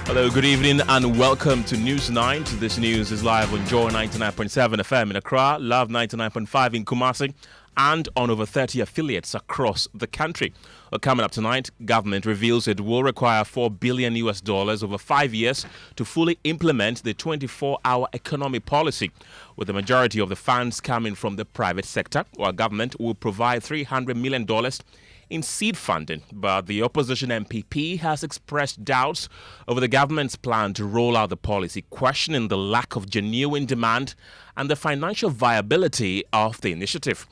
Hello, good evening, and welcome to News 9. This news is live on Joy 99.7 FM in Accra, Love 99.5 in Kumasi, and on over 30 affiliates across the country. Well, coming up tonight, government reveals it will require $4 billion over 5 years to fully implement the 24-hour economy policy, with the majority of the funds coming from the private sector, while government will provide $300 million in seed funding. But the opposition MPP has expressed doubts over the government's plan to roll out the policy, questioning the lack of genuine demand and the financial viability of the initiative.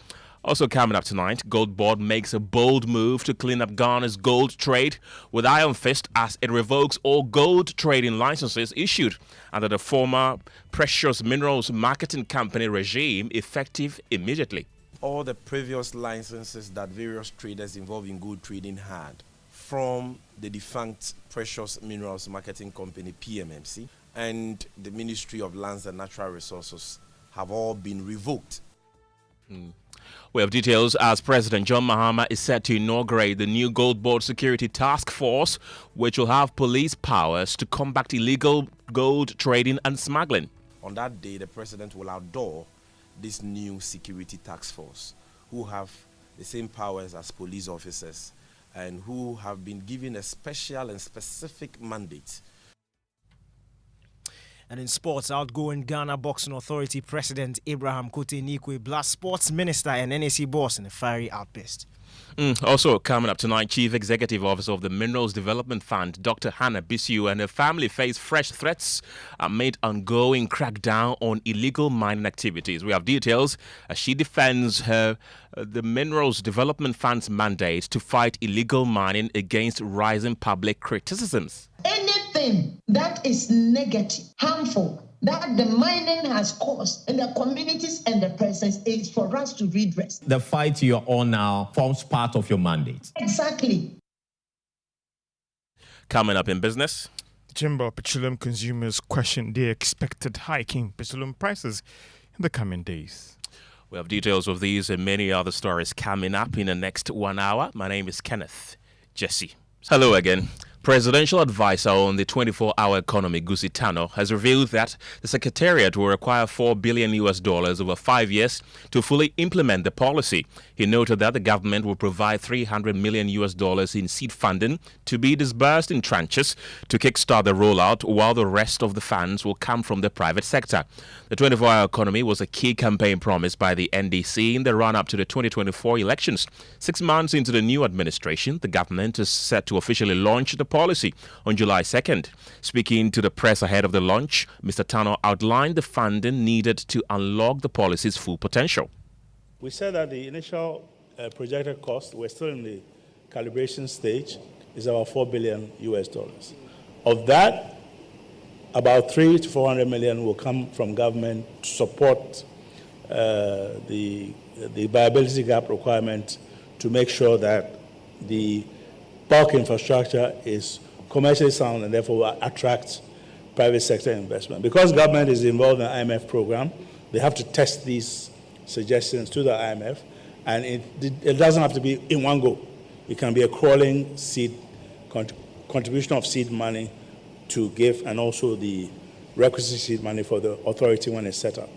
Also coming up tonight, GoldBod makes a bold move to clean up Ghana's gold trade with iron fist as it revokes all gold trading licenses issued under the former precious minerals marketing company regime, effective immediately. All the previous licenses that various traders involved in gold trading had from the defunct Precious Minerals Marketing Company, PMMC, and the Ministry of Lands and Natural Resources have all been revoked. We have details as President John Mahama is set to inaugurate the new GoldBod Security Task Force, which will have police powers to combat illegal gold trading and smuggling. On that day, the President will outdoor this new security task force, who have the same powers as police officers and who have been given a special and specific mandate. And in sports, outgoing Ghana Boxing Authority President Abraham Kote-Nikwe blasts sports minister and NAC boss in a fiery outburst. Also coming up tonight, Chief Executive Officer of the Minerals Development Fund, Dr. Hannah Bisu, and her family face fresh threats amid ongoing crackdown on illegal mining activities. We have details as she defends the Minerals Development Fund's mandate to fight illegal mining against rising public criticisms. Anything that is negative, harmful, that the mining has caused in the communities and the persons is for us to redress. The fight you're on now forms part of your mandate. Exactly. Coming up in business, the Chamber of Petroleum Consumers questioned their expected hike in petroleum prices in the coming days. We have details of these and many other stories coming up in the next 1 hour. My name is Kenneth Jesse. Hello again. Presidential advisor on the 24-hour economy, Gusi Tano, has revealed that the Secretariat will require $4 billion over 5 years to fully implement the policy. He noted that the government will provide $300 million in seed funding to be disbursed in tranches to kickstart the rollout, while the rest of the funds will come from the private sector. The 24-hour economy was a key campaign promise by the NDC in the run-up to the 2024 elections. 6 months into the new administration, the government is set to officially launch the policy on July 2nd. Speaking to the press ahead of the launch, Mr. Tano outlined the funding needed to unlock the policy's full potential. We said that the initial projected cost, we're still in the calibration stage, is about $4 billion. Of that, about 300 to 400 million will come from government to support the viability gap requirement to make sure that the bulk infrastructure is commercially sound and therefore will attract private sector investment. Because government is involved in the IMF program, they have to test these suggestions to the IMF, and it doesn't have to be in one go. It can be a crawling seed contribution of seed money to give, and also the requisite seed money for the authority when it's set up.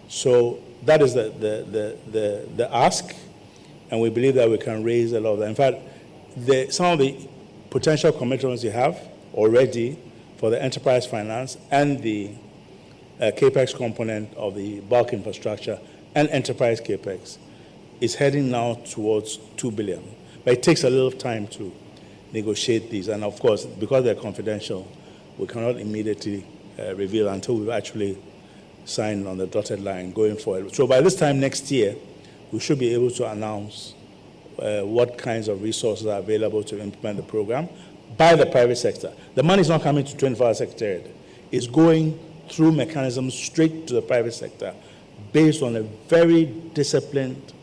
So that is the ask, and we believe that we can raise a lot of that. In fact, some of the potential commitments you have already for the enterprise finance and the capex component of the bulk infrastructure and enterprise capex is heading now towards $2 billion. But it takes a little time to negotiate these, and of course, because they're confidential, we cannot immediately reveal until we've actually signed on the dotted line going forward. So by this time next year, we should be able to announce what kinds of resources are available to implement the program by the private sector. The money is not coming to 24-hour Secretariat. It's going through mechanisms straight to the private sector based on a very disciplined,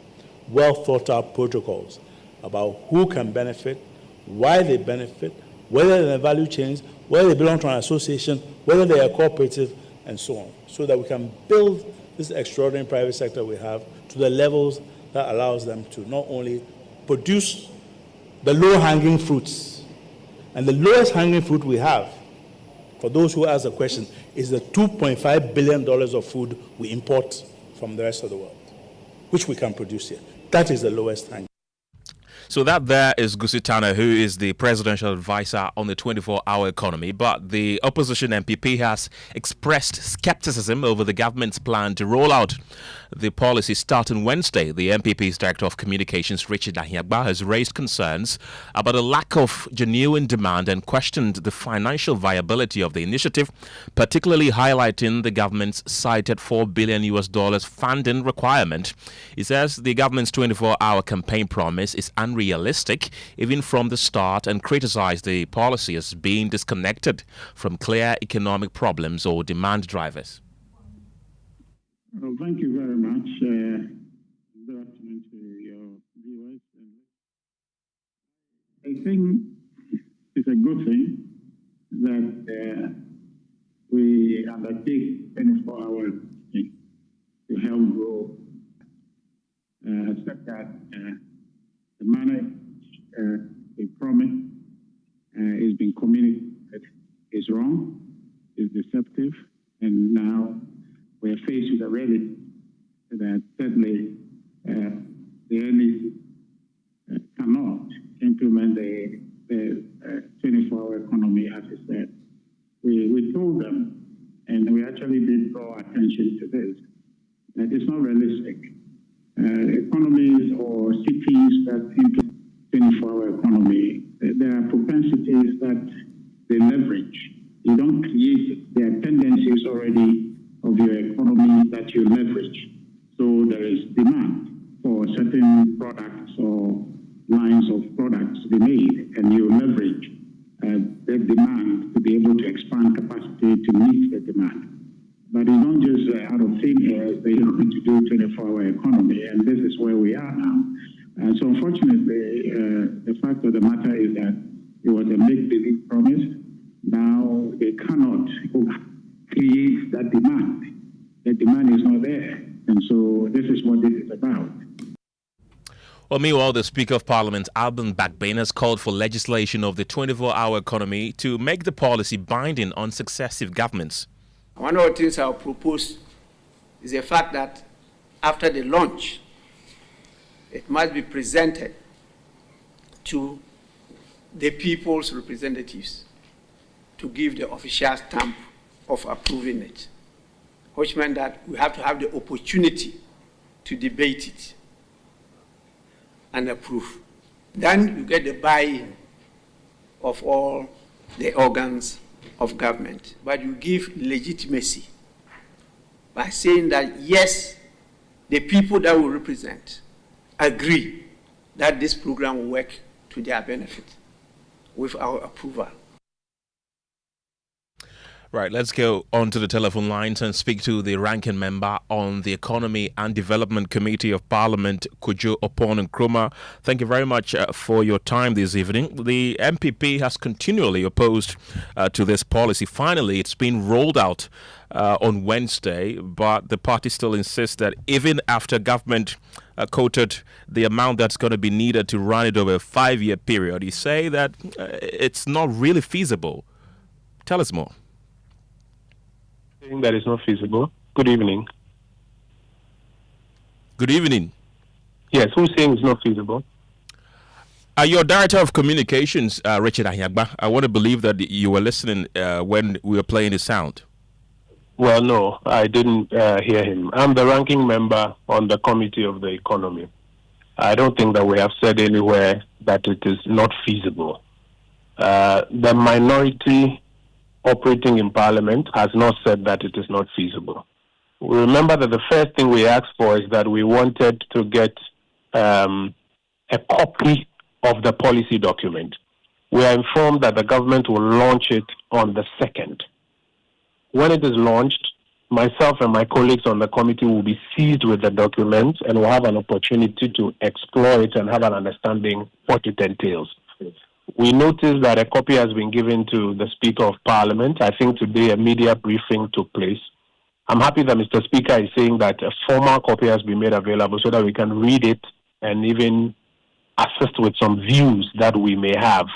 well-thought-out protocols about who can benefit, why they benefit, whether they're in the value chains, whether they belong to an association, whether they are cooperative, and so on, so that we can build this extraordinary private sector we have to the levels that allows them to not only produce the low-hanging fruits, and the lowest hanging fruit we have for those who ask the question, is the $2.5 billion of food we import from the rest of the world, which we can produce here. That is the lowest hanging. So that there is Gusitana, who is the presidential advisor on the 24-hour economy. But the opposition MPP has expressed skepticism over the government's plan to roll out the policy starting Wednesday. The MPP's Director of Communications, Richard Ayagba, has raised concerns about a lack of genuine demand and questioned the financial viability of the initiative, particularly highlighting the government's cited $4 billion funding requirement. He says the government's 24-hour campaign promise is unrealistic even from the start, and criticized the policy as being disconnected from clear economic problems or demand drivers. Well, thank you very much. Good afternoon to your viewers. I think it's a good thing that we undertake 24 hours to help grow, except that the manner the promise is being communicated is wrong, is deceptive, and now we're faced with a reality that certainly the NEC cannot implement the 24-hour economy as it said. We told them, and we actually did draw attention to this, that it's not realistic. Economies or cities that implement 24-hour economy, there are propensities that they leverage. You don't create it. There are tendencies already of your economy that you leverage. So there is demand for certain products or lines of products to be made, and you leverage the demand to be able to expand capacity to meet the demand. But you don't just out of thin air say you're going to do 24-hour economy, and this is where we are now. So unfortunately, the fact of the matter is that it was a make-believe promise. Now they cannot create that demand. The demand is not there. And so this is what this is about. Well, meanwhile, the Speaker of Parliament, Alban Bagbane, has called for legislation of the 24-hour economy to make the policy binding on successive governments. One of the things I'll propose is the fact that after the launch, it must be presented to the people's representatives to give the official stamp of approving it, which meant that we have to have the opportunity to debate it and approve. Then you get the buy-in of all the organs of government, but you give legitimacy by saying that, yes, the people that will represent agree that this program will work to their benefit with our approval. Right, let's go on to the telephone lines and speak to the ranking member on the Economy and Development Committee of Parliament, Kujo Opon Nkrumah. Thank you very much for your time this evening. The MPP has continually opposed to this policy. Finally, it's been rolled out on Wednesday, but the party still insists that even after government quoted the amount that's going to be needed to run it over a 5-year period, you say that it's not really feasible. Tell us more. That is not feasible. Good evening. Good evening. Yes, who's saying it's not feasible? Your Director of Communications, Richard Ayagba, I want to believe that you were listening when we were playing the sound. Well, no, I didn't hear him. I'm the ranking member on the Committee of the Economy. I don't think that we have said anywhere that it is not feasible. The minority operating in Parliament has not said that it is not feasible. Remember that the first thing we asked for is that we wanted to get a copy of the policy document. We are informed that the government will launch it on the 2nd. When it is launched, myself and my colleagues on the committee will be seized with the document and will have an opportunity to explore it and have an understanding what it entails. We noticed that a copy has been given to the Speaker of Parliament. I think today a media briefing took place. I'm happy that Mr. Speaker is saying that a formal copy has been made available so that we can read it and even assist with some views that we may have,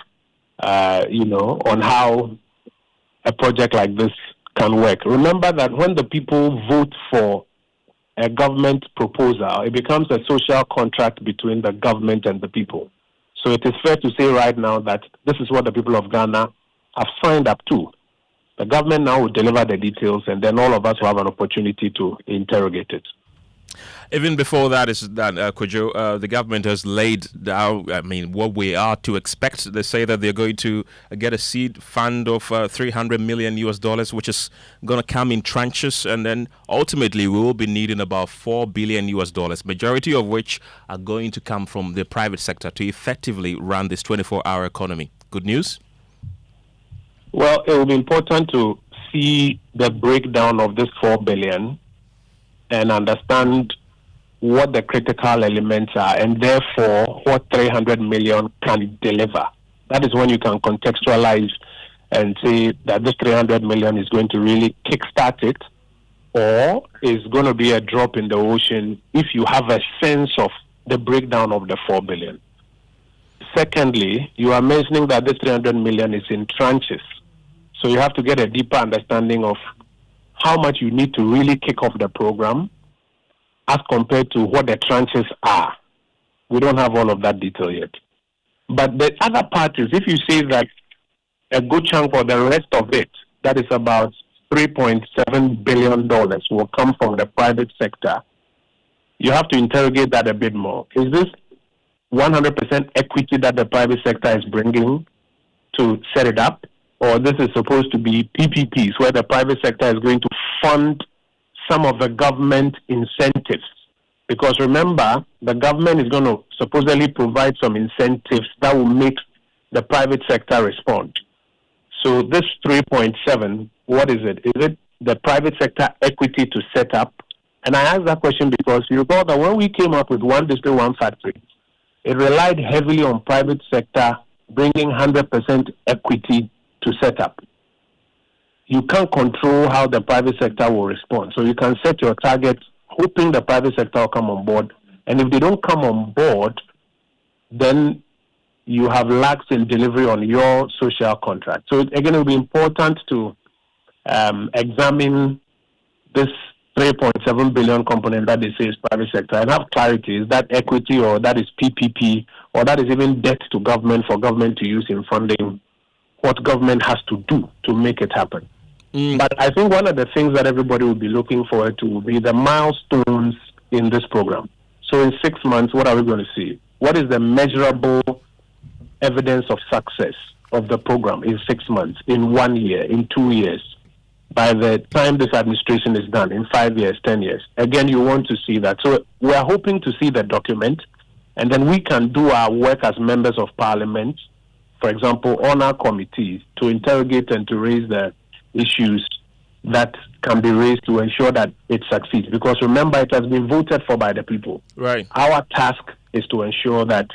on how a project like this can work. Remember that when the people vote for a government proposal, it becomes a social contract between the government and the people. So it is fair to say right now that this is what the people of Ghana have signed up to. The government now will deliver the details, and then all of us will have an opportunity to interrogate it. Even before that, Kujo, the government has laid down, what we are to expect. They say that they're going to get a seed fund of $300 million, which is going to come in tranches, and then ultimately we will be needing about $4 billion, majority of which are going to come from the private sector to effectively run this 24-hour economy. Good news? Well, it will be important to see the breakdown of this $4 billion and understand what the critical elements are, and therefore what 300 million can deliver. That is when you can contextualize and say that this 300 million is going to really kickstart it, or is going to be a drop in the ocean if you have a sense of the breakdown of the 4 billion. Secondly, you are mentioning that this 300 million is in tranches. So you have to get a deeper understanding of how much you need to really kick off the program as compared to what the tranches are. We don't have all of that detail yet. But the other part is, if you say that a good chunk for the rest of it, that is about $3.7 billion, will come from the private sector, you have to interrogate that a bit more. Is this 100% equity that the private sector is bringing to set it up? Or this is supposed to be PPPs, where the private sector is going to fund some of the government incentives? Because remember, the government is going to supposedly provide some incentives that will make the private sector respond. So this 3.7, what is it? Is it the private sector equity to set up? And I ask that question because you recall that when we came up with One District, One Factory, it relied heavily on private sector bringing 100% equity to set up. You can't control how the private sector will respond. So you can set your targets hoping the private sector will come on board. And if they don't come on board, then you have lacks in delivery on your social contract. So again, it will be important to examine this 3.7 billion component that they say is private sector and have clarity. Is that equity, or that is PPP, or that is even debt to government for government to use in funding what government has to do to make it happen? But I think one of the things that everybody will be looking forward to will be the milestones in this program. So in 6 months, what are we going to see? What is the measurable evidence of success of the program in 6 months, in 1 year, in 2 years? By the time this administration is done, in 5 years, 10 years. Again, you want to see that. So we are hoping to see the document, and then we can do our work as members of parliament, for example, on our committees, to interrogate and to raise the issues that can be raised to ensure that it succeeds. Because remember, it has been voted for by the people. Right. Our task is to ensure that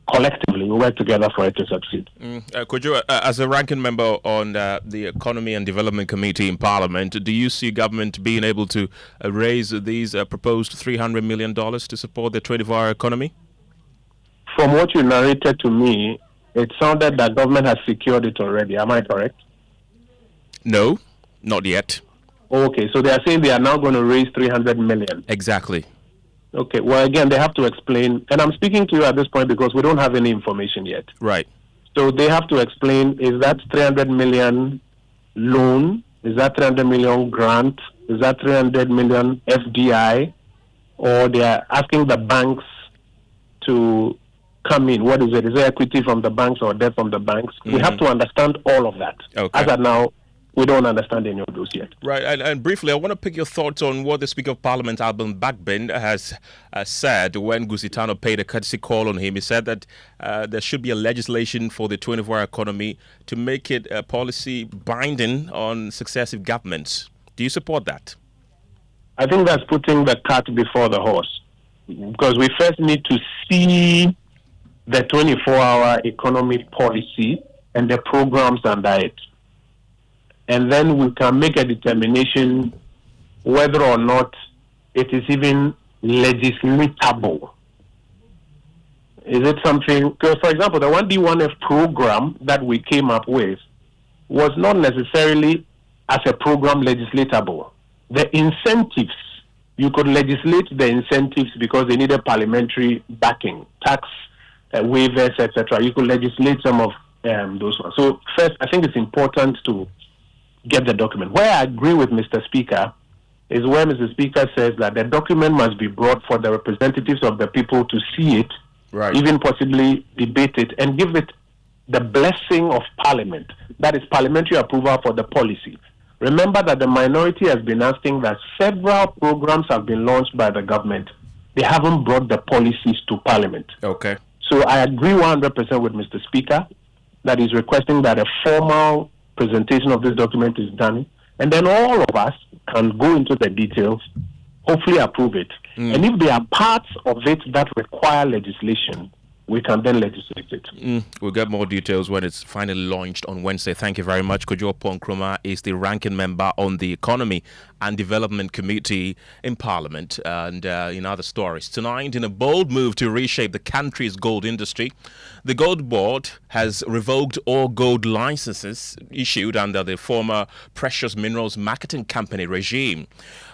collectively we work together for it to succeed. Kujo, as a ranking member on the Economy and Development Committee in Parliament, do you see government being able to raise these proposed $300 million to support the 24-hour economy? From what you narrated to me, it sounded that government has secured it already. Am I correct? No, not yet. Okay, so they are saying they are now going to raise 300 million. Exactly. Okay, well, again, they have to explain, and I'm speaking to you at this point because we don't have any information yet. Right. So they have to explain, is that 300 million loan? Is that 300 million grant? Is that 300 million FDI? Or they are asking the banks to come in? What is it? Is it equity from the banks or debt from the banks? We have to understand all of that. Okay. As of now, we don't understand any of those yet. Right, and briefly, I want to pick your thoughts on what the Speaker of Parliament, Alban Bagbin, has said when Gusitano paid a courtesy call on him. He said that there should be a legislation for the 24-hour economy to make it a policy binding on successive governments. Do you support that? I think that's putting the cart before the horse, because we first need to see the 24-hour economy policy and the programs under it. And then we can make a determination whether or not it is even legislatable. Is it something, because for example, the 1D1F program that we came up with was not necessarily as a program legislatable. The incentives, you could legislate the incentives because they needed parliamentary backing, tax waivers, etc. You could legislate some of those ones. So first, I think it's important to get the document. Where I agree with Mr. Speaker is where Mr. Speaker says that the document must be brought for the representatives of the people to see it, even possibly debate it, and give it the blessing of Parliament. That is parliamentary approval for the policy. Remember that the minority has been asking that several programs have been launched by the government. They haven't brought the policies to Parliament. Okay. So I agree 100% with Mr. Speaker that he's requesting that a formal presentation of this document is done, and then all of us can go into the details, hopefully approve it. And if there are parts of it that require legislation, we can then legislate it. We'll get more details when it's finally launched on Wednesday. Thank you very much. Kujo Ponkroma is the ranking member on the Economy and Development Committee in Parliament. And in other stories, tonight, in a bold move to reshape the country's gold industry, the Gold Board has revoked all gold licenses issued under the former Precious Minerals Marketing Company regime.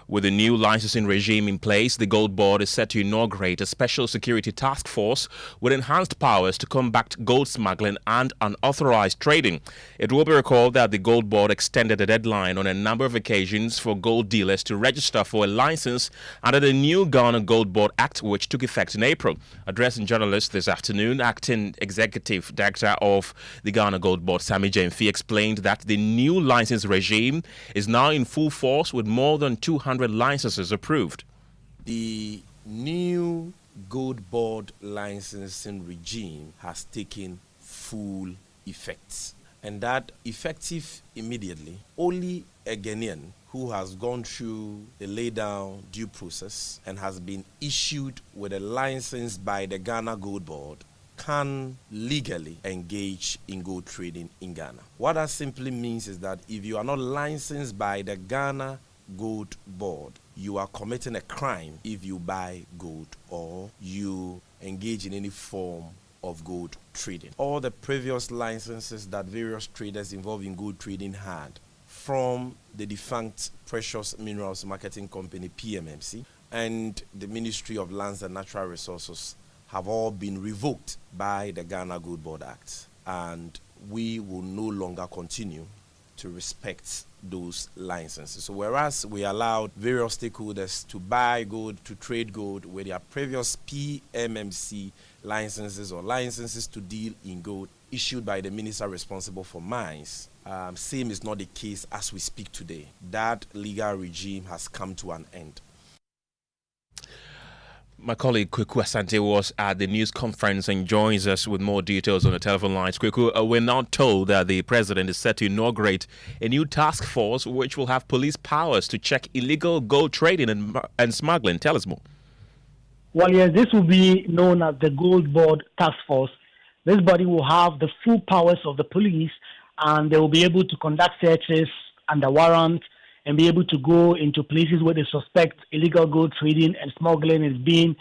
With the new licensing regime in place, the Gold Board is set to inaugurate a special security task force with enhanced powers to combat gold smuggling and unauthorized trading. It will be recalled that the Gold Board extended a deadline on a number of occasions for gold dealers to register for a license under the new Ghana Gold Board Act, which took effect in April. Addressing journalists this afternoon, Acting Executive Director of the Ghana Gold Board, Sammy Jemfi, explained that the new license regime is now in full force with more than 200 licenses approved. The new Gold Board licensing regime has taken full effect, and that effective immediately. Only a Ghanaian who has gone through the laydown due process and has been issued with a license by the Ghana Gold Board can legally engage in gold trading in Ghana. What that simply means is that if you are not licensed by the Ghana Gold Board, you are committing a crime if you buy gold or you engage in any form of gold trading. All the previous licenses that various traders involved in gold trading had from the defunct Precious Minerals Marketing Company PMMC and the Ministry of Lands and Natural Resources have all been revoked by the Ghana Gold Board Act, and we will no longer continue to respect those licenses. So whereas we allowed various stakeholders to buy gold, to trade gold with their previous PMMC licenses or licenses to deal in gold issued by the minister responsible for mines, same is not the case as we speak today. That legal regime has come to an end. My colleague Kweku Asante was at the news conference and joins us with more details on the telephone lines. Kweku, we're now told that the president is set to inaugurate a new task force which will have police powers to check illegal gold trading and smuggling. Tell us more. Well, yes, this will be known as the GoldBod Task Force. This body will have the full powers of the police, and they will be able to conduct searches under warrant and be able to go into places where they suspect illegal gold trading and smuggling is being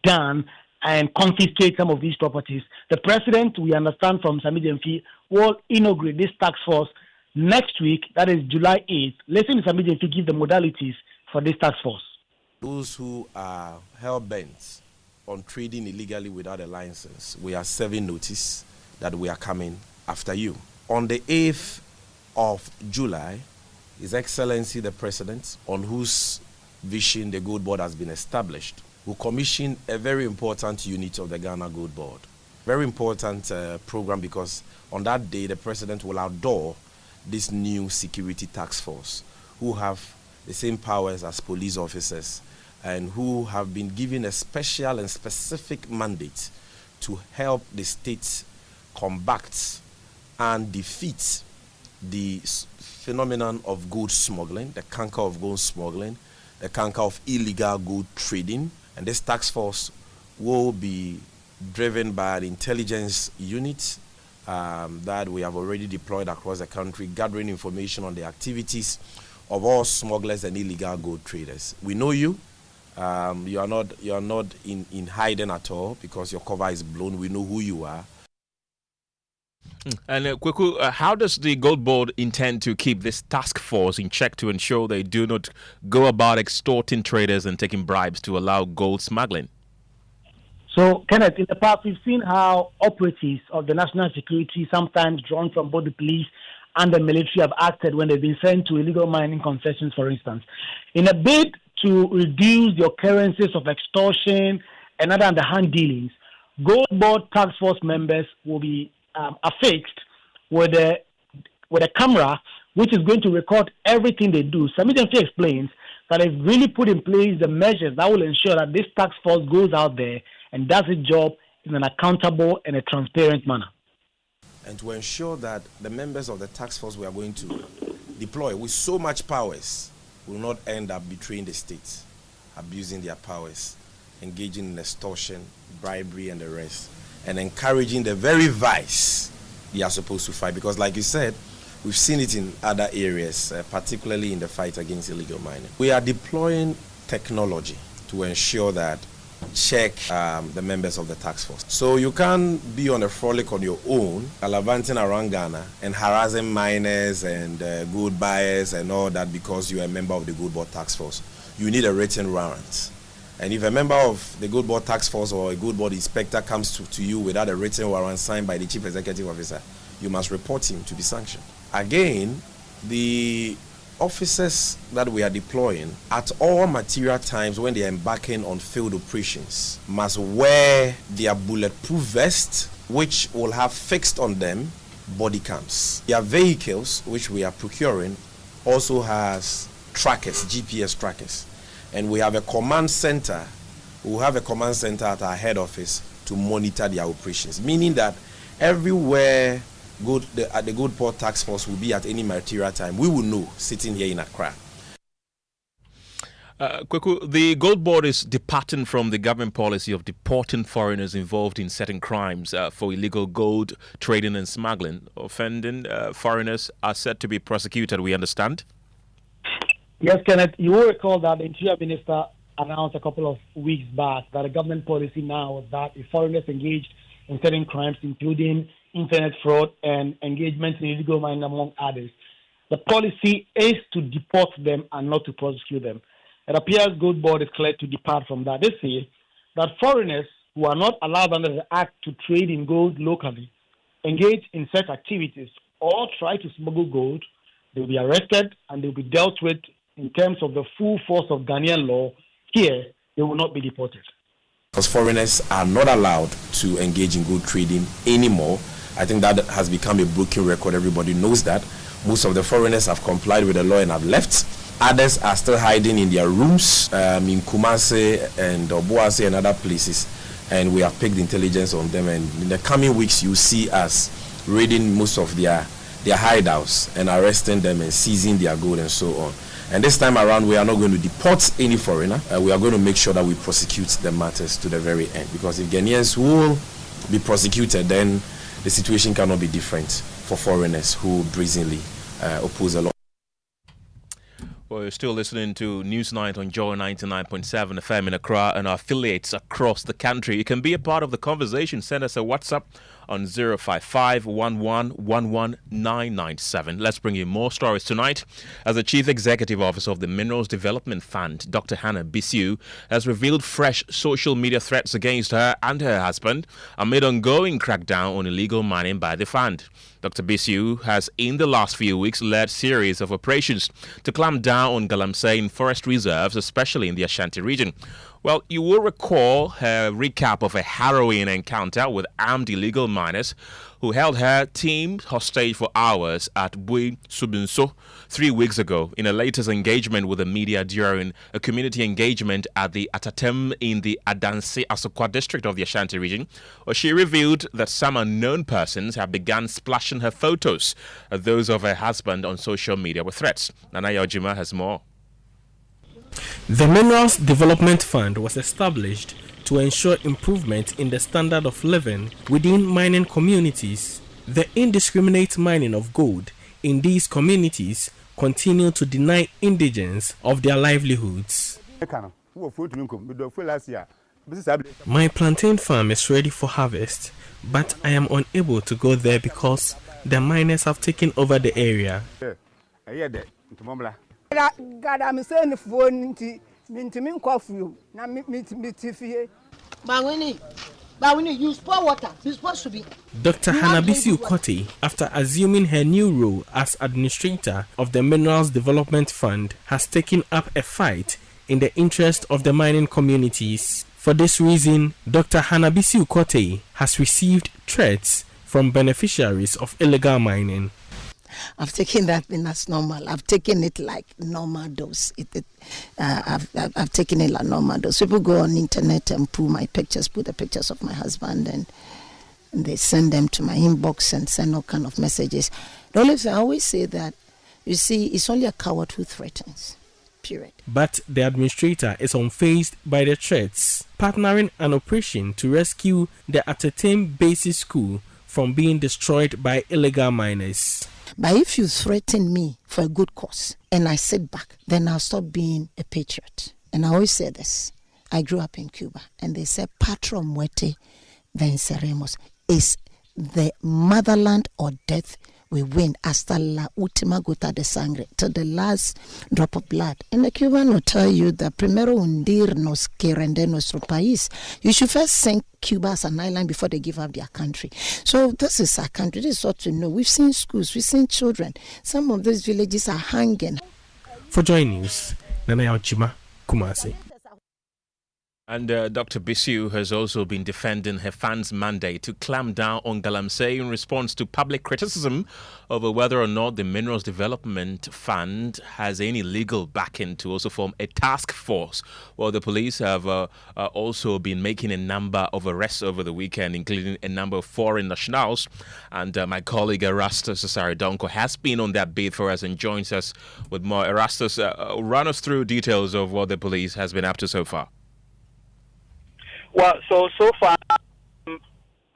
done and confiscate some of these properties. The president, we understand from Sammy Jemfi, will inaugurate this task force next week, that is July 8th. Listen to Sammy Jemfi give the modalities for this task force. Those who are hell-bent on trading illegally without a license, we are serving notice that we are coming after you. On the 8th of July, His Excellency the President, on whose vision the Gold Board has been established, will commission a very important unit of the Ghana Gold Board. Very important program, because on that day the President will adore this new security task force who have the same powers as police officers and who have been given a special and specific mandate to help the state combat and defeat the phenomenon of gold smuggling, the canker of gold smuggling, the canker of illegal gold trading. And this task force will be driven by an intelligence unit that we have already deployed across the country, gathering information on the activities of all smugglers and illegal gold traders. We know you. You are not in hiding at all because your cover is blown. We know who you are. And Kweku, how does the Gold Board intend to keep this task force in check to ensure they do not go about extorting traders and taking bribes to allow gold smuggling? So, Kenneth, in the past, we've seen how operatives of the national security, sometimes drawn from both the police and the military, have acted when they've been sent to illegal mining concessions, for instance. In a bid to reduce the occurrences of extortion and other underhand dealings, GoldBod Task Force members will be affixed with a camera which is going to record everything they do. Samidemfi explains that they've really put in place the measures that will ensure that this task force goes out there and does its job in an accountable and a transparent manner. And to ensure that the members of the task force we are going to deploy with so much powers will not end up betraying the state, abusing their powers, engaging in extortion, bribery, and the rest, and encouraging the very vice they are supposed to fight. Because like you said, we've seen it in other areas, particularly in the fight against illegal mining. We are deploying technology to ensure that check the members of the task force. So you can't be on a frolic on your own, gallivanting around Ghana and harassing miners and gold buyers and all that because you're a member of the GoldBod Task Force. You need a written warrant. And if a member of the GoldBod Task Force or a GoldBod inspector comes to you without a written warrant signed by the Chief Executive Officer, you must report him to be sanctioned. Again, the officers that we are deploying at all material times when they are embarking on field operations must wear their bulletproof vest, which will have fixed on them body cams. Their vehicles, which we are procuring, also has trackers, GPS trackers. And we have a command center. We will have a command center at our head office to monitor their operations, meaning that everywhere the GoldBod Task Force will be at any material time, we will know sitting here in Accra. Kweku, the Gold Board is departing from the government policy of deporting foreigners involved in certain crimes for illegal gold trading and smuggling. Offending foreigners are said to be prosecuted, we understand? Yes, Kenneth, you will recall that the Interior Minister announced a couple of weeks back that the government policy now is that if foreigners engaged in certain crimes, including internet fraud and engagement in illegal mining, among others, the policy is to deport them and not to prosecute them. It appears GoldBod is clear to depart from that. They say that foreigners who are not allowed under the Act to trade in gold locally, engage in such activities, or try to smuggle gold, they will be arrested and they will be dealt with in terms of the full force of Ghanaian law. Here, they will not be deported. Because foreigners are not allowed to engage in gold trading anymore. I think that has become a broken record. Everybody knows that. Most of the foreigners have complied with the law and have left. Others are still hiding in their rooms in Kumasi and Obuasi and other places. And we have picked intelligence on them. And in the coming weeks, you see us raiding most of their hideouts and arresting them and seizing their gold and so on. And this time around, we are not going to deport any foreigner. We are going to make sure that we prosecute the matters to the very end. Because if Ghanaians will be prosecuted, then the situation cannot be different for foreigners who brazenly oppose the law. Well, you're still listening to Newsnight on Joy 99.7 FM in Accra and our affiliates across the country. You can be a part of the conversation. Send us a WhatsApp on 055-11-11997. Let's bring you more stories tonight. As the Chief Executive Officer of the Minerals Development Fund, Dr. Hannah Bisu, has revealed fresh social media threats against her and her husband amid ongoing crackdown on illegal mining by the fund. Dr. Bisu has, in the last few weeks, led a series of operations to clamp down on Galamsey forest reserves, especially in the Ashanti region. Well, you will recall her recap of a harrowing encounter with armed illegal miners who held her team hostage for hours at Bui Subinso 3 weeks ago in a latest engagement with the media during a community engagement at the Atatem in the Adansi Asokwa district of the Ashanti region. Well, she revealed that some unknown persons have begun splashing her photos, those of her husband, on social media with threats. Nana Yojima has more. The Minerals Development Fund was established to ensure improvement in the standard of living within mining communities. The indiscriminate mining of gold in these communities continue to deny indigents of their livelihoods. My plantain farm is ready for harvest, but I am unable to go there because the miners have taken over the area. You spoil water. You're supposed to be. Dr. Hannah Bisu, after assuming her new role as administrator of the Minerals Development Fund, has taken up a fight in the interest of the mining communities. For this reason, Dr. Hannah Bisu has received threats from beneficiaries of illegal mining. I've taken that thing as normal. I've taken it like normal dose. I've taken it like normal dose. People go on internet and put the pictures of my husband, and they send them to my inbox and send all kind of messages. The only thing I always say that, you see, it's only a coward who threatens. Period. But the administrator is unfazed by the threats, partnering an operation to rescue the Atetem Basic School from being destroyed by illegal miners. But if you threaten me for a good cause and I sit back, then I'll stop being a patriot. And I always say this. I grew up in Cuba, and they say patria muerte venceremos. Is the motherland or death we win hasta la última gota de sangre, to the last drop of blood. And the Cuban will tell you that primero hundirnos que render nuestro país. You should first sink Cuba as an island before they give up their country. So this is our country. This is what to know. We've seen schools, we've seen children. Some of these villages are hanging. For JoyNews, Nana Yauchima, Kumasi. And Dr. Bisu has also been defending her fund's mandate to clamp down on Galamsey in response to public criticism over whether or not the Minerals Development Fund has any legal backing to also form a task force. Well, the police have also been making a number of arrests over the weekend, including a number of foreign nationals. And my colleague Erastus Sasaridonko has been on that beat for us and joins us with more. Erastus, run us through details of what the police has been up to so far. Well, so far,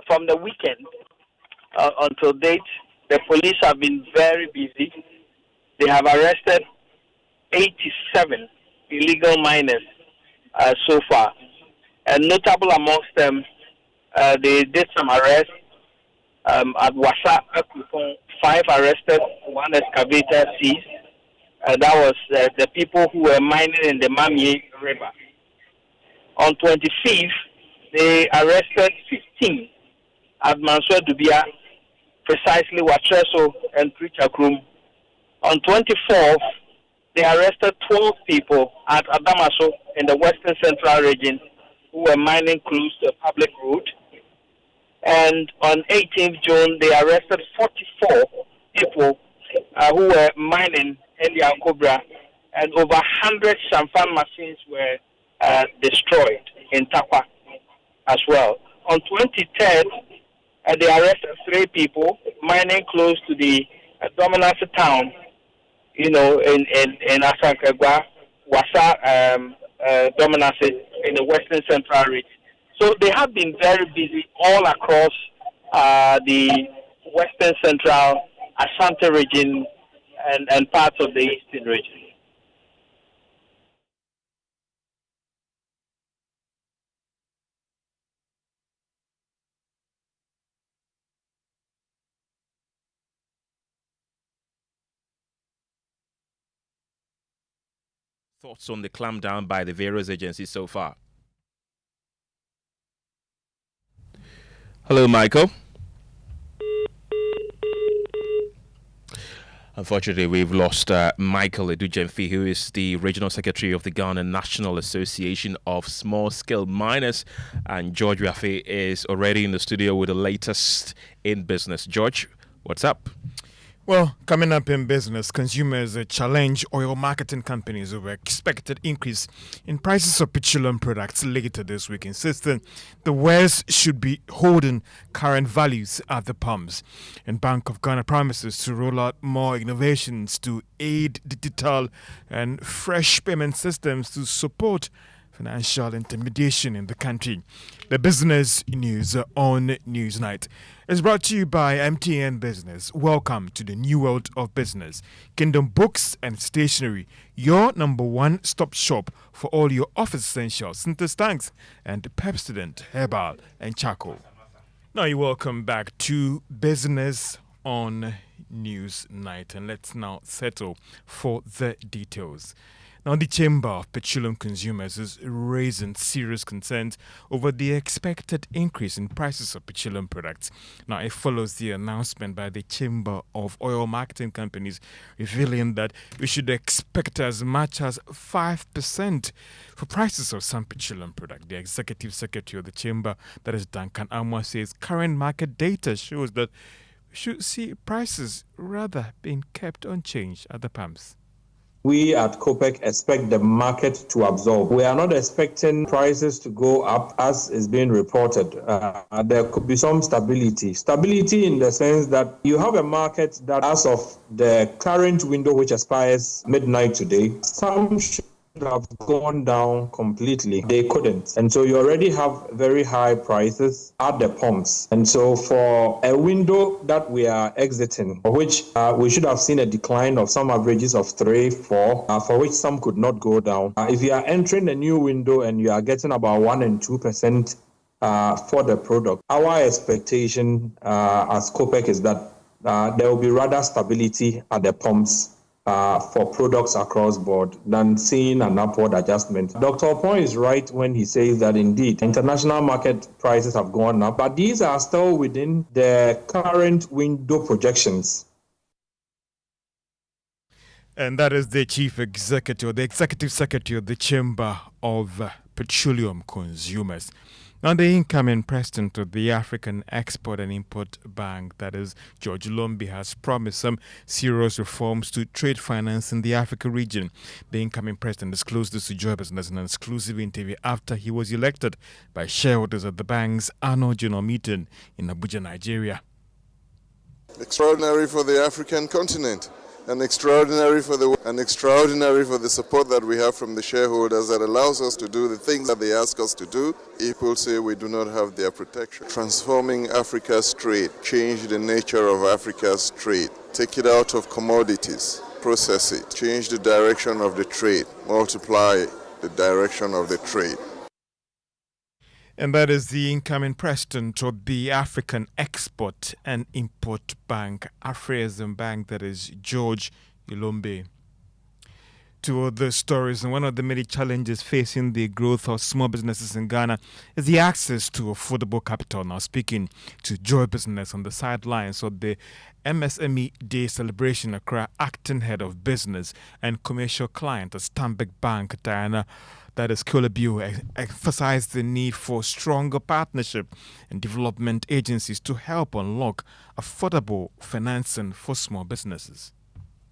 from the weekend until date, the police have been very busy. They have arrested 87 illegal miners so far. And notable amongst them, they did some arrests at Wasa, 5 arrested, 1 excavator seized. That was the people who were mining in the Mamie River. On 25th, they arrested 15 at Mansour Dubia, precisely Watreso and Trichakrum. On 24th, they arrested 12 people at Adamaso in the Western Central region who were mining close to a public road. And on 18th June, they arrested 44 people who were mining in the Ankobra, and over 100 champagne machines were destroyed in Tapa as well. On 23rd, they arrested 3 people mining close to the Dominance town, in Asankagwa, Wasa, Dominance in the Western Central region. So they have been very busy all across the Western Central, Ashanti region, and parts of the Eastern region. Thoughts on the clampdown by the various agencies so far? Hello, Michael. Unfortunately, we've lost Michael Edujemfi, who is the Regional Secretary of the Ghana National Association of Small-Scale Miners. And George Rafi is already in the studio with the latest in business. George, what's up? Well, coming up in business, consumers challenge oil marketing companies over expected increase in prices of petroleum products later this week, insisting the West should be holding current values at the pumps. And Bank of Ghana promises to roll out more innovations to aid digital and fresh payment systems to support financial intermediation in the country. The business news on Newsnight is brought to you by MTN Business. Welcome to the new world of business. Kingdom Books and Stationery, your number one stop shop for all your office essentials, Sinter Stanks and Pepsodent, Herbal and Charcoal. Now you're welcome back to Business on Newsnight, and let's now settle for the details. Now, the Chamber of Petroleum Consumers is raising serious concerns over the expected increase in prices of petroleum products. Now, it follows the announcement by the Chamber of Oil Marketing Companies revealing that we should expect as much as 5% for prices of some petroleum product. The Executive Secretary of the Chamber, that is Duncan Amwa, says current market data shows that we should see prices rather being kept unchanged at the pumps. We at COPEC expect the market to absorb. We are not expecting prices to go up as is being reported. There could be some stability. Stability in the sense that you have a market that as of the current window, which expires midnight today, some should have gone down completely. They couldn't. And so you already have very high prices at the pumps. And so for a window that we are exiting, for which we should have seen a decline of some averages of 3, 4, for which some could not go down. If you are entering a new window and you are getting about 1 and 2% for the product, our expectation as COPEC is that there will be rather stability at the pumps for products across board than seeing an upward adjustment. Dr. Opon is right when he says that indeed international market prices have gone up, but these are still within the current window projections. And that is the Executive Secretary of the Chamber of Petroleum Consumers. Now, the incoming president of the African Export and Import Bank, that is George Lombe, has promised some serious reforms to trade finance in the Africa region. The incoming president disclosed this to Joy Business in an exclusive interview after he was elected by shareholders at the bank's annual general meeting in Abuja, Nigeria. Extraordinary for the African continent. And extraordinary for the support that we have from the shareholders that allows us to do the things that they ask us to do. People say we do not have their protection. Transforming Africa's trade, change the nature of Africa's trade, take it out of commodities, process it, change the direction of the trade, multiply the direction of the trade. And that is the incoming president of the African Export and Import Bank, Afrexim Bank, that is George Lombe. Two other stories, and one of the many challenges facing the growth of small businesses in Ghana is the access to affordable capital. Now, speaking to Joy Business on the sidelines of the MSME Day celebration, Accra, acting head of business and commercial client at Stanbic Bank, Diana, that is Kolabio, emphasized the need for stronger partnership and development agencies to help unlock affordable financing for small businesses.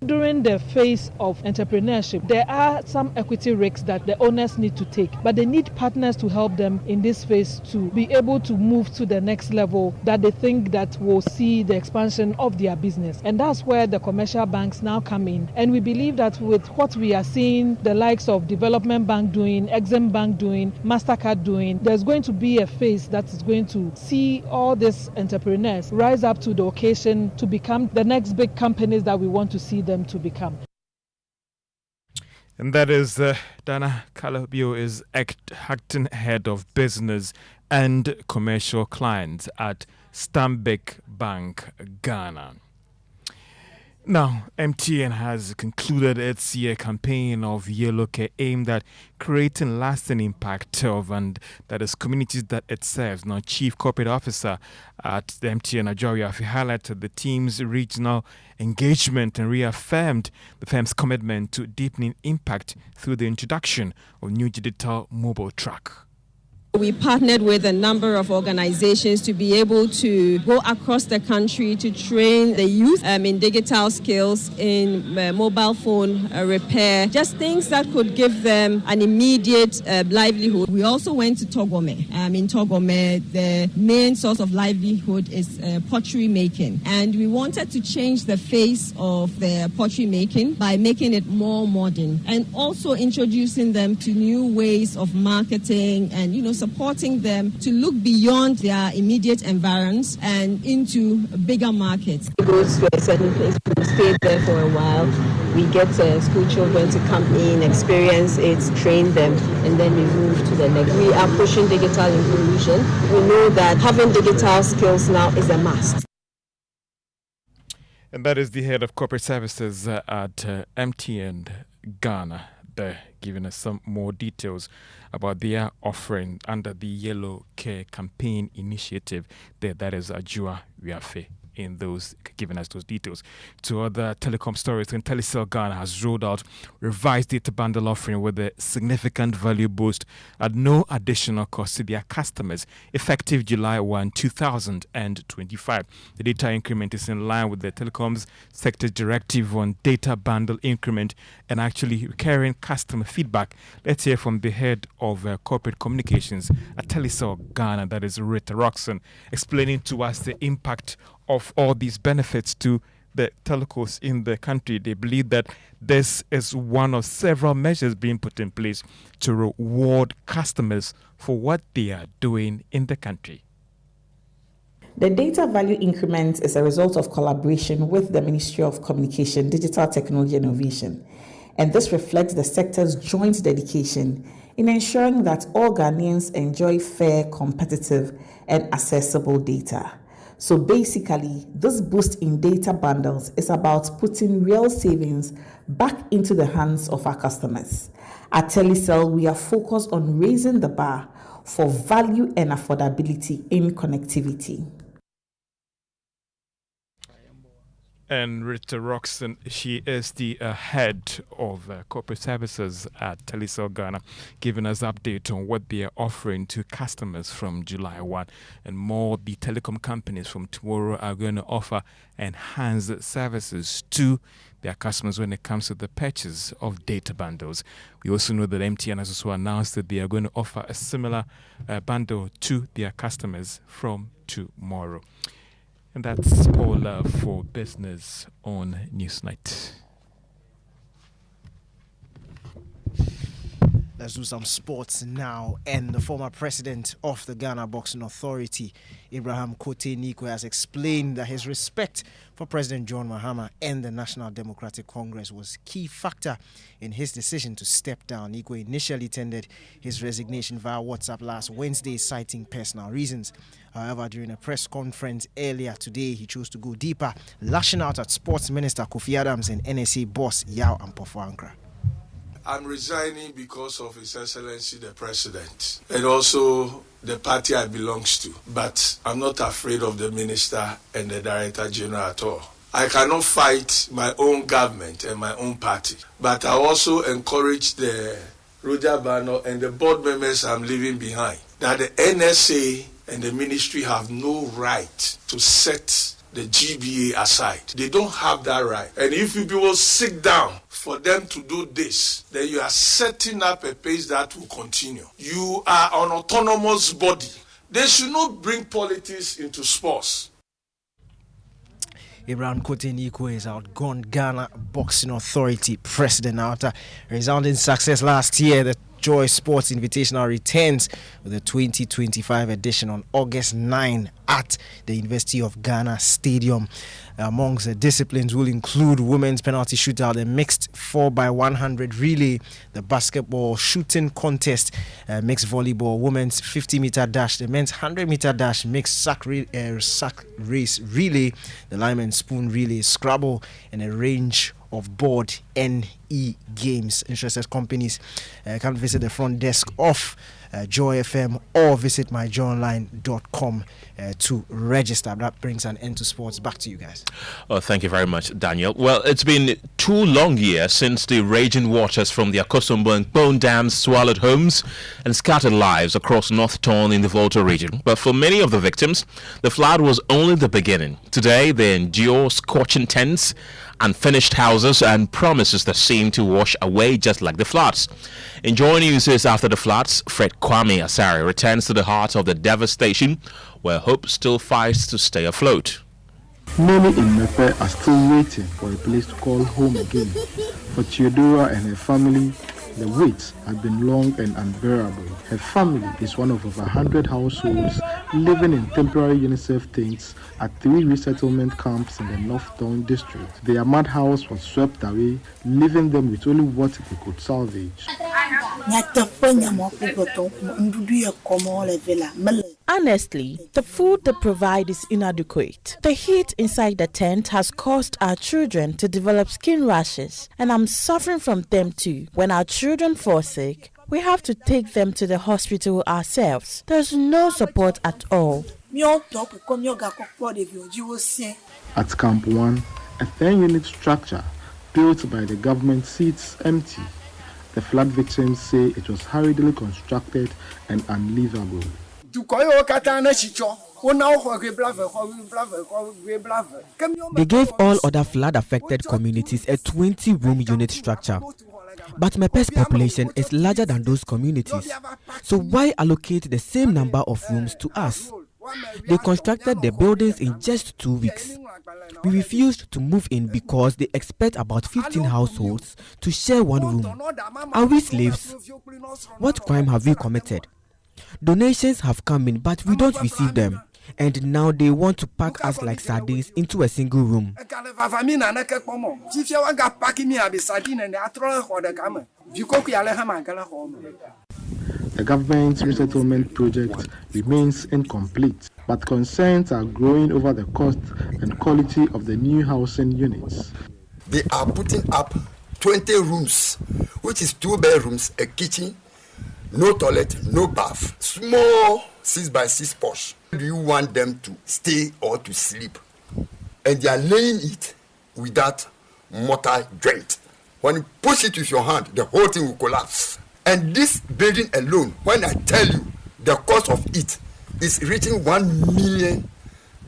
During the phase of entrepreneurship, there are some equity risks that the owners need to take, but they need partners to help them in this phase to be able to move to the next level that they think that will see the expansion of their business. And that's where the commercial banks now come in. And we believe that with what we are seeing, the likes of Development Bank doing, Exim Bank doing, MasterCard doing, there's going to be a phase that is going to see all these entrepreneurs rise up to the occasion to become the next big companies that we want to see them to become. And that is Dana Kalabio is acting head of business and commercial clients at Stanbic Bank, Ghana. Now, MTN has concluded its year campaign of Yellow Care aimed at creating lasting impact of, and that is communities that it serves. Now, Chief Corporate Officer at the MTN, Ajari Afi, highlighted the team's regional engagement and reaffirmed the firm's commitment to deepening impact through the introduction of new digital mobile track. We partnered with a number of organizations to be able to go across the country to train the youth in digital skills, in mobile phone repair, just things that could give them an immediate livelihood. We also went to Togome. In Togome, the main source of livelihood is pottery making. And we wanted to change the face of the pottery making by making it more modern and also introducing them to new ways of marketing and, supporting them to look beyond their immediate environs and into bigger markets. We go to a certain place, we stay there for a while. We get school children to come in, experience it, train them, and then we move to the next. We are pushing digital inclusion. We know that having digital skills now is a must. And that is the head of corporate services at MTN Ghana. They're giving us some more details about their offering under the Yellow Care Campaign Initiative. That is Ajua Wiafe in those, giving us those details. To other telecom stories, and Telecel Ghana has rolled out revised data bundle offering with a significant value boost at no additional cost to their customers, effective July 1, 2025. The data increment is in line with the Telecoms sector directive on data bundle increment and actually recurring customer feedback. Let's hear from the head of corporate communications at Telecel Ghana, that is Rita Roxon, explaining to us the impact of all these benefits to the telcos in the country. They believe that this is one of several measures being put in place to reward customers for what they are doing in the country. The data value increment is a result of collaboration with the Ministry of Communication, Digital Technology and Innovation, and this reflects the sector's joint dedication in ensuring that all Ghanaians enjoy fair, competitive, and accessible data. So basically, this boost in data bundles is about putting real savings back into the hands of our customers. At Telecel, we are focused on raising the bar for value and affordability in connectivity. And Rita Roxon, she is the head of corporate services at Telecel Ghana, giving us update on what they are offering to customers from July 1. And more, the telecom companies from tomorrow are going to offer enhanced services to their customers when it comes to the purchase of data bundles. We also know that MTN has also announced that they are going to offer a similar bundle to their customers from tomorrow. And that's all for business on Newsnight. Let's do some sports now. And the former president of the Ghana Boxing Authority, Abraham Kote Nikwe, has explained that his respect for President John Mahama and the National Democratic Congress was a key factor in his decision to step down. Nikwe initially tendered his resignation via WhatsApp last Wednesday, citing personal reasons. However, during a press conference earlier today, he chose to go deeper, lashing out at Sports Minister Kofi Adams and NSA boss Yao Ampofo Ankra. I'm resigning because of His Excellency the President and also the party I belong to. But I'm not afraid of the Minister and the Director General at all. I cannot fight my own government and my own party. But I also encourage the Roger Bano and the board members I'm leaving behind that the NSA and the ministry have no right to set the GBA aside. They don't have that right. And if you people sit down for them to do this, then you are setting up a pace that will continue. You are an autonomous body. They should not bring politics into sports. Abraham Kote Nikwe is outgone Ghana Boxing Authority president after resounding success last year. The Joy Sports Invitational returns with the 2025 edition on August 9 at the University of Ghana Stadium. Amongst the disciplines will include women's penalty shootout, the mixed 4x100 relay, the basketball shooting contest, mixed volleyball, women's 50-meter dash, the men's 100-meter dash, mixed sack race relay, the lime and spoon relay, Scrabble, and a range of board and e-games. Interested companies can visit the front desk of Joy FM or visit myjoyonline.com to register. That brings an end to sports. Back to you guys. Oh, thank you very much, Daniel. Well, it's been 2 long years since the raging waters from the Akosombo and Bone dams swallowed homes and scattered lives across North Torn in the Volta region. But for many of the victims, the flood was only the beginning. Today, they endure scorching tents, unfinished houses, and promises that seem to wash away just like the floods. In JoyNews says after the floods, Fred Kwame Asare returns to the heart of the devastation, where hope still fights to stay afloat. Many in Mepe are still waiting for a place to call home again. For Theodora and her family, the wait has been long and unbearable. Her family is one of over 100 households living in temporary UNICEF tents at 3 resettlement camps in the North Town district. Their mud house was swept away, leaving them with only what they could salvage. Honestly, the food they provide is inadequate. The heat inside the tent has caused our children to develop skin rashes, and I'm suffering from them too. When our children fall sick, we have to take them to the hospital ourselves. There's no support at all. At Camp 1, a 10-unit structure built by the government sits empty. The flood victims say it was hurriedly constructed and unlivable. They gave all other flood-affected communities a 20-room unit structure. But Mepe's population is larger than those communities. So why allocate the same number of rooms to us? They constructed the buildings in just 2 weeks. We refused to move in because they expect about 15 households to share one room. Are we slaves? What crime have we committed? Donations have come in, but we don't receive them. And now they want to pack us like sardines into a single room. The government's resettlement project remains incomplete, but concerns are growing over the cost and quality of the new housing units. They are putting up 20 rooms, which is 2 bedrooms, a kitchen, no toilet, no bath, small 6x6 posh. Do you want them to stay or to sleep? And they are laying it without mortar joint. When you push it with your hand, the whole thing will collapse. And this building alone, when I tell you the cost of it is reaching 1 million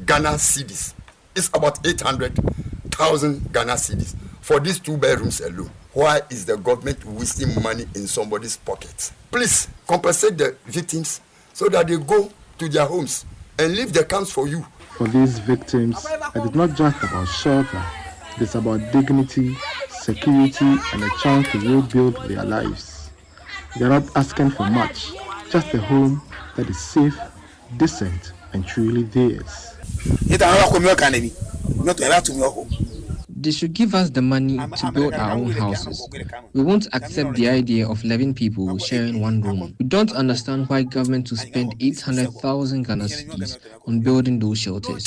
Ghana cedis. It's about 800,000 Ghana cedis for these 2 bedrooms alone. Why is the government wasting money in somebody's pocket? Please compensate the victims so that they go to their homes and leave the camps for you. For these victims, it is not just about shelter. It is about dignity, security, and a chance to rebuild their lives. They are not asking for much, just a home that is safe, decent, and truly theirs. They should give us the money to build our own houses. We won't accept the idea of 11 people sharing one room. We don't understand why government to spend 800,000 Ghana cedis on building those shelters.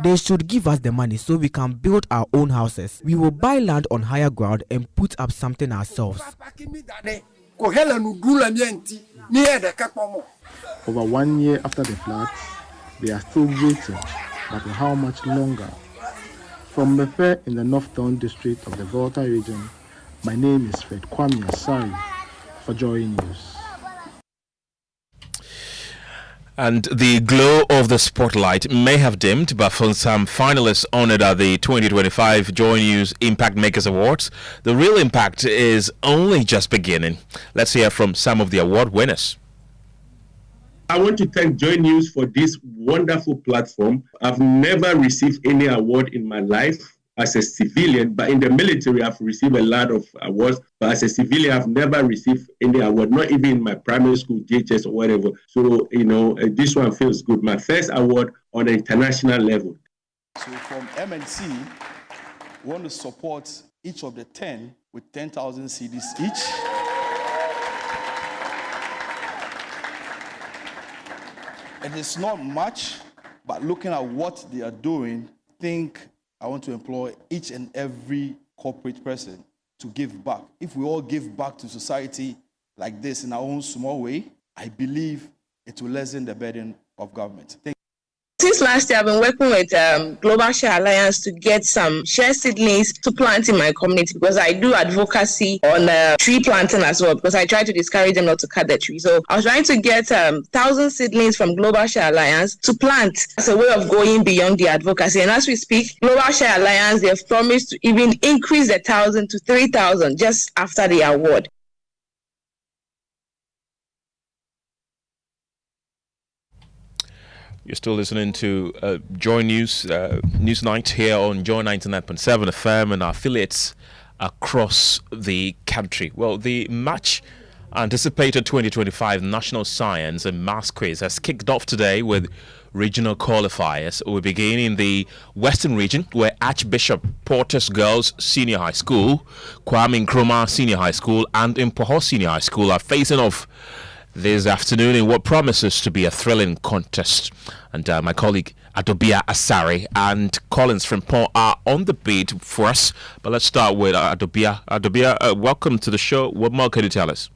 They should give us the money so we can build our own houses. We will buy land on higher ground and put up something ourselves. Over 1 year after the floods, they are still waiting, but for how much longer? From Mepe in the North Town district of the Volta region, my name is Fred Kwame Asare for JoyNews. And the glow of the spotlight may have dimmed, but for some finalists honored at the 2025 JoyNews Impact Makers Awards, the real impact is only just beginning. Let's hear from some of the award winners. I want to thank JoyNews for this wonderful platform. I've never received any award in my life as a civilian, but in the military, I've received a lot of awards. But as a civilian, I've never received any award, not even in my primary school, JHS or whatever. So, this one feels good. My first award on an international level. So from MNC, we want to support each of the 10 with 10,000 cedis each. And it's not much, but looking at what they are doing, think I want to employ each and every corporate person to give back. If we all give back to society like this in our own small way, I believe it will lessen the burden of government. Thank you. Since last year, I've been working with Global Share Alliance to get some share seedlings to plant in my community because I do advocacy on tree planting as well because I try to discourage them not to cut the tree. So I was trying to get 1,000 seedlings from Global Share Alliance to plant as a way of going beyond the advocacy. And as we speak, Global Share Alliance, they have promised to even increase the 1,000 to 3,000 just after the award. You're still listening to JoyNews, News Night here on Joy 99.7 FM and our affiliates across the country. Well, the much anticipated 2025 National Science and Maths Quiz has kicked off today with regional qualifiers. We begin in the Western region where Archbishop Porter's Girls Senior High School, Kwame Nkrumah Senior High School and Impoho Senior High School are facing off this afternoon in what promises to be a thrilling contest. And my colleague Adobia Asare and Collins from Pont are on the beat for us. But let's start with Adobia. Adobia, welcome to the show. What more can you tell us?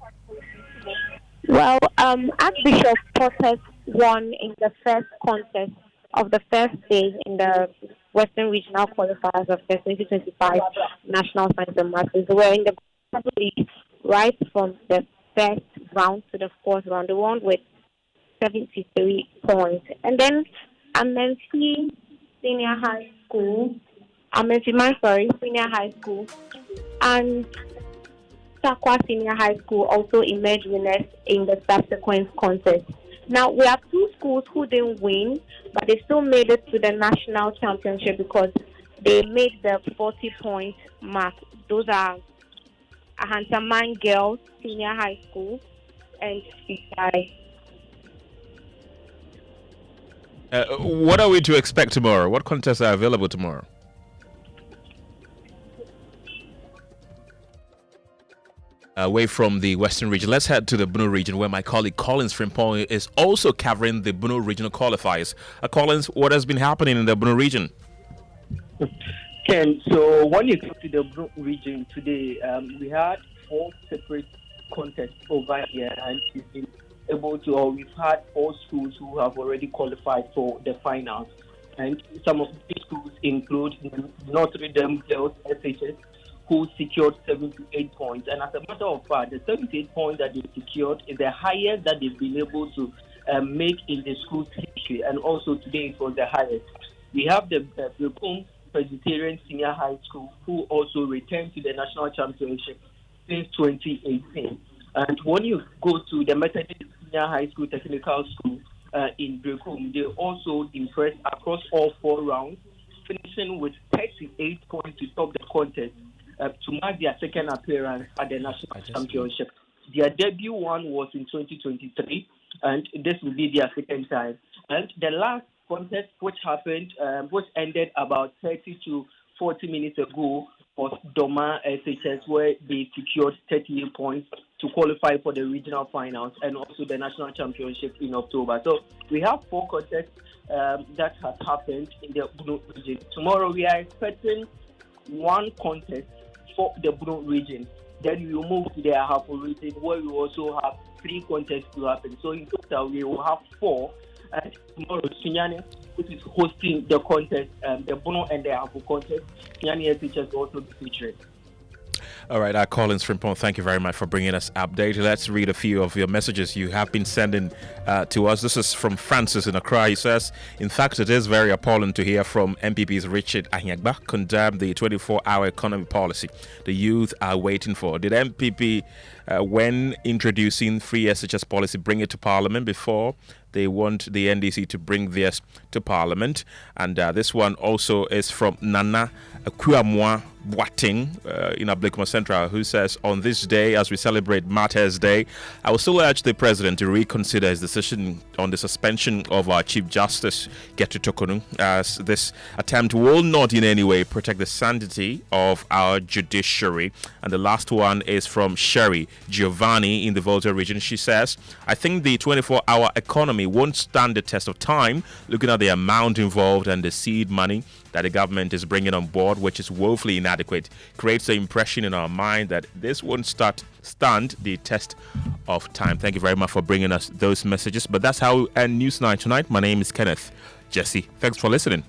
Well, Archbishop Porter won in the first contest of the first day in the Western Regional Qualifiers of the 2025 National Science and Maths. We're in the league right from the first round to the fourth round. They won with 73 points. And then Amenfi Senior High School, Senior High School, and Sakwa Senior High School also emerged winners in the subsequent contest. Now, we have two schools who didn't win, but they still made it to the national championship because they made the 40-point mark. Those are Ahantaman Girls Senior High School and Fitai. What are we to expect tomorrow? What contests are available tomorrow? Away from the Western region, let's head to the Bunu region where my colleague Collins Frimpong is also covering the Bunu regional qualifiers. Collins, what has been happening in the Bunu region? Ken, so when you come to the Bunu region today, we had 4 separate contests over here, and we've been able to, or we've had 4 schools who have already qualified for the finals. And some of these schools include Notre Dame Girls SHS, who secured 78 points. And as a matter of fact, the 78 points that they secured is the highest that they've been able to make in the school's history. And also today it was the highest. We have the Brooklyn Presbyterian Senior High School, who also returned to the national championship since 2018. And when you go to the Methodist Senior High School Technical School in Brooklyn, they also impressed across all 4 rounds, finishing with 38 points to top the contest. To mark their second appearance at the national championship. Their debut one was in 2023, and this will be their second time. And the last contest, which happened, which ended about 30 to 40 minutes ago, was Doma SHS, where they secured 38 points to qualify for the regional finals and also the national championship in October. So we have 4 contests that has happened in the Bunu region. Tomorrow we are expecting 1 contest for the Bunu region. Then we will move to the Ahafo region, where we also have 3 contests to happen. So in total, we will have 4. And tomorrow, Sunyani, which is hosting the contest, the Bunu and the Ahafo contest, Sunyani SHS will also be featured. All right, Collins Frimpong, thank you very much for bringing us update. Let's read a few of your messages you have been sending to us. This is from Francis in Accra. He says, in fact, it is very appalling to hear from MPP's Richard Ayagba condemn the 24-hour economy policy the youth are waiting for. Did MPP, when introducing free SHS policy, bring it to Parliament before they want the NDC to bring theirs to Parliament? And this one also is from Nana Kuamwa Boating in Ablekuma Central, who says, on this day, as we celebrate Martyrs Day, I will still urge the president to reconsider his decision on the suspension of our Chief Justice, Getu Tokonu, as this attempt will not in any way protect the sanctity of our judiciary. And the last one is from Sherry Giovanni in the Volta region. She says, I think the 24-hour economy won't stand the test of time, looking at the amount involved and the seed money that the government is bringing on board, which is woefully inadequate, creates the impression in our mind that this won't stand the test of time. Thank you very much for bringing us those messages. But that's how we end News 9 tonight. My name is Kenneth Jesse. Thanks for listening.